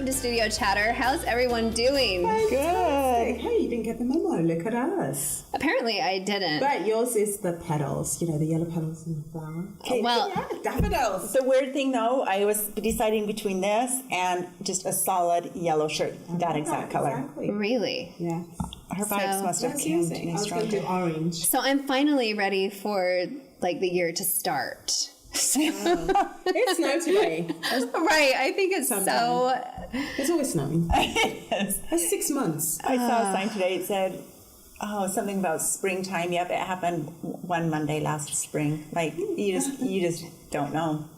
welcome to Studio Chatter. How's everyone doing? Good. Hey, you didn't get the memo. Look at us. Apparently I didn't. But yours is the petals, you know, the yellow petals in the flower. Well, yeah, daffodils. The weird thing, though, I was deciding between this and just a solid yellow shirt, that exact color. Exactly. Really? Yeah. Her vibes must have That's came to using. me I was going to stronger. do orange. So I'm finally ready for like the year to start. It's snow today. Right. I think it's so. It's always snowing. It is. That's 6 months. I saw a sign today. It said, something about springtime. Yep, it happened one Monday last spring. Like, you just don't know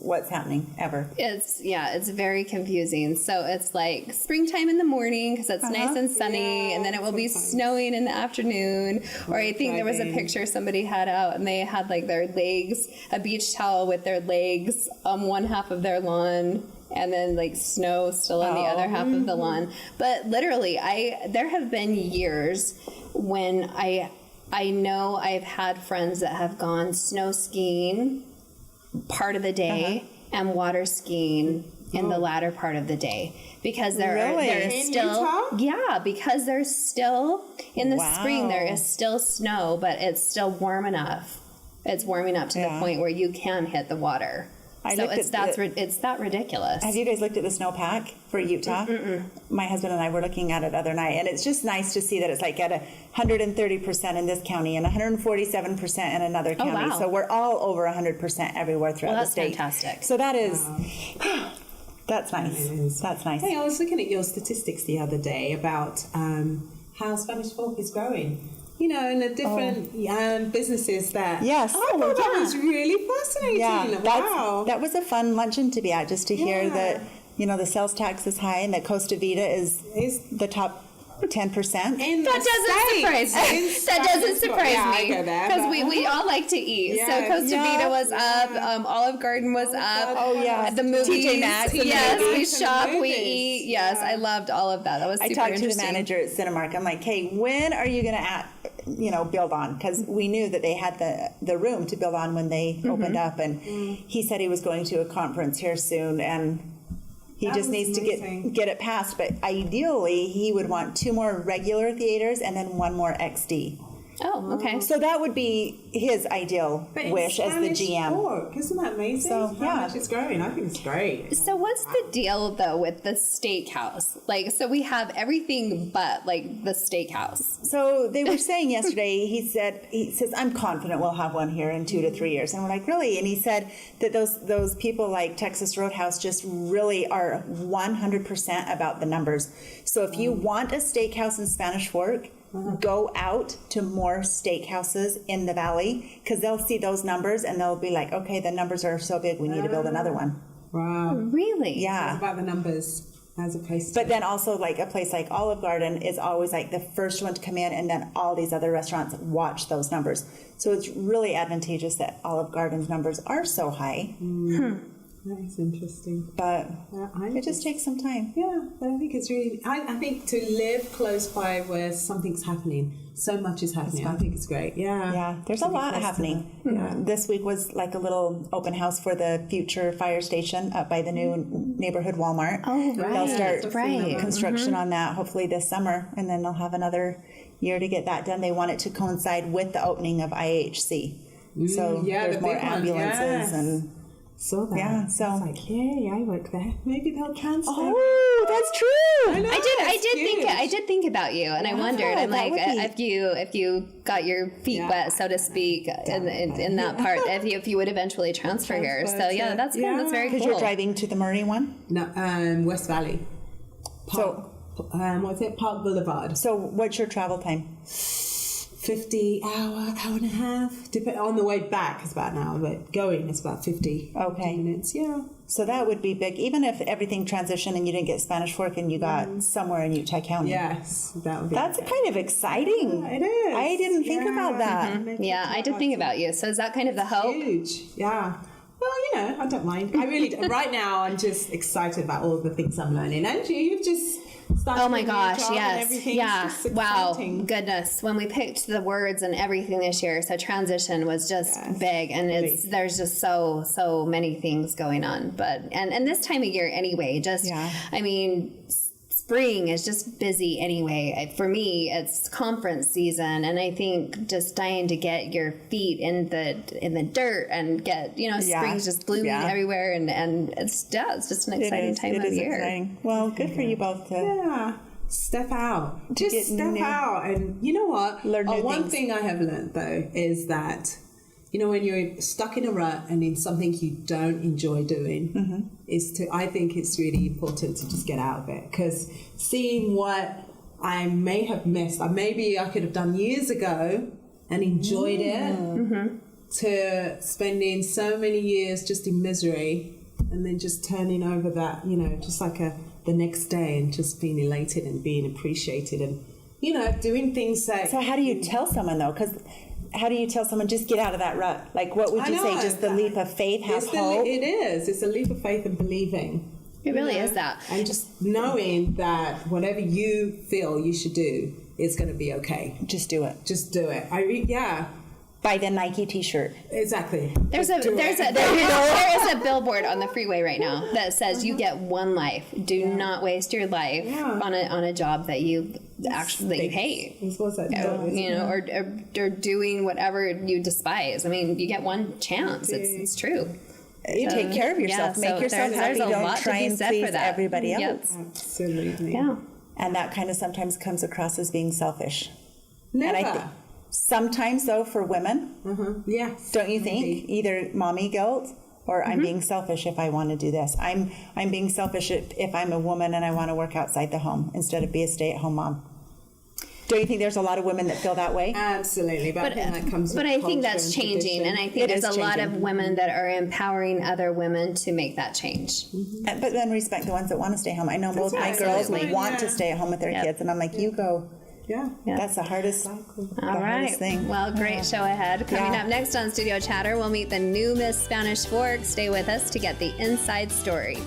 what's happening ever. It's very confusing. So it's like springtime in the morning because it's nice and sunny, and then it will be snowing in the afternoon. Or I think there was a picture somebody had out, and they had like their legs, a beach towel with their legs on one half of their lawn, and then like snow still on the other half of the lawn. But literally, there have been years when I know I've had friends that have gone snow skiing part of the day and water skiing in the latter part of the day because there is still because there's still in the spring there is still snow, but it's still warm enough. It's warming up to the point where you can hit the water. It's that ridiculous. Have you guys looked at the snowpack for Utah? My husband and I were looking at it other night, and it's just nice to see that it's like at 130% in this county and 147% in another county. Wow. So we're all over 100% everywhere throughout the state. That's fantastic. So that is, that's nice. That's nice. Hey, I was looking at your statistics the other day about how Spanish Fork is growing. You know, in the different businesses that. Yes. I thought that was really fascinating. Yeah, Wow. that was a fun luncheon to be at, just to hear that, you know, the sales tax is high and that Costa Vida is the top 10%. That doesn't surprise me because we all like to eat. Yes. So Costa Vida was up, Olive Garden was up. Oh yeah, the movies. TJ Maxx. Yes, we movies. shop, we Movies. eat. Yes, I loved all of that. That was super I talked to the interesting. manager at Cinemark. I'm like, hey, when are you going to build on? Because we knew that they had the room to build on when they opened up, and he said he was going to a conference here soon, and he just needs to get it passed. But ideally, he would want 2 more regular theaters and then 1 more XD. Oh, okay. So that would be his ideal wish as the GM. Fork. Isn't that amazing? So, How much it's growing? I think it's great. So what's the deal though with the steakhouse? Like, so we have everything but like the steakhouse. So they were saying yesterday, he says, I'm confident we'll have one here in 2 to 3 years. And we're like, really? And he said that those people like Texas Roadhouse just really are 100% about the numbers. So if you want a steakhouse in Spanish Fork, go out to more steakhouses in the valley, because they'll see those numbers and they'll be like, okay, the numbers are so big, we need to build another one. Wow. Really? Yeah. It's about the numbers as a place to. But then also like a place like Olive Garden is always like the first one to come in, and then all these other restaurants watch those numbers. So it's really advantageous that Olive Garden's numbers are so high. That is interesting. But it just takes some time. Yeah, but I think it's really. I think to live close by where something's happening, so much is happening. I think it's great. Yeah. Yeah, there's a lot happening. This week was like a little open house for the future fire station up by the new neighborhood Walmart. Oh, right. They'll start Right. construction on that hopefully this summer, and then they'll have another year to get that done. They want it to coincide with the opening of IHC. So there's the more big one. ambulances Yes. and Saw that. Yeah, so- I was like, yay, I work there. Maybe they'll transfer. oh, that's true. I know, I did think about you, and I wondered. I'm that like, would be- if you got your feet wet, so to speak, in that part, if you would eventually transfer here. So yeah, that's good. That's very cool. Because you're driving to the Murray one. No, West Valley. What's it? Park Boulevard. So what's your travel time? 50 hour and a half. On the way back, it's about an hour. But going, it's about 50 minutes. Yeah. So that would be big, even if everything transitioned and you didn't get Spanish Fork and you got somewhere in Utah County. Yes, that would be. That's kind of exciting. Yeah, it is. I didn't think about that. Yeah, I did think about you. So is that kind of the hope? Huge. Yeah. Well, I don't mind. I really do. Right now, I'm just excited about all the things I'm learning. And you've just starting a my new gosh, job and yes. everything's Yeah. just Wow. exciting. Goodness. When we picked the words and everything this year, so transition was just big, and there's just so many things going on. But and this time of year anyway, just I mean, spring is just busy anyway. For me, it's conference season, and I think just dying to get your feet in the dirt and get, you know, spring's just blooming everywhere, and it's just an exciting time of year. Exciting. Well, good for you both to Step out. Just get step new- out. And you know what? Learn new One things. thing I have learned though is that, you know, when you're stuck in a rut and in something you don't enjoy doing, I think it's really important to just get out of it. Because seeing what I may have missed, maybe I could have done years ago and enjoyed it, to spending so many years just in misery and then just turning over that, you know, just like the next day and just being elated and being appreciated and, you know, doing things that... So how do you tell someone though? Because how do you tell someone just get out of that rut? Like, what would you say? Just the leap of faith, have hope? It is. It's a leap of faith and believing. It really is that. And just knowing that whatever you feel you should do is going to be okay. Just do it. Just do it. Buy the Nike T-shirt. Exactly. There is a billboard on the freeway right now that says you get one life. Do not waste your life on a job that you hate. What's that? You know, or doing whatever you despise. I mean, you get one chance. It's true. You take care of yourself. Make yourself happy. There's a lot Don't to try be and said please for that. everybody Yep. else. Absolutely. Yeah. And that kind of sometimes comes across as being selfish. Never. And I think sometimes, though, for women, Yes. don't you think? Indeed. Either mommy guilt or I'm being selfish if I want to do this. I'm being selfish if I'm a woman and I want to work outside the home instead of be a stay-at-home mom. Don't you think there's a lot of women that feel that way? Absolutely. But I think that comes with But I think culture that's and changing, tradition. and I think It there's is a lot of changing. women that are empowering other women to make that change. But then respect the ones that want to stay home. I know both my right. girls Absolutely. want to stay at home with their kids, and I'm like, you go. Yeah. That's the hardest, All hardest right. thing. Well, great show ahead. Coming Yeah. up next on Studio Chatter, we'll meet the new Miss Spanish Fork. Stay with us to get the inside story.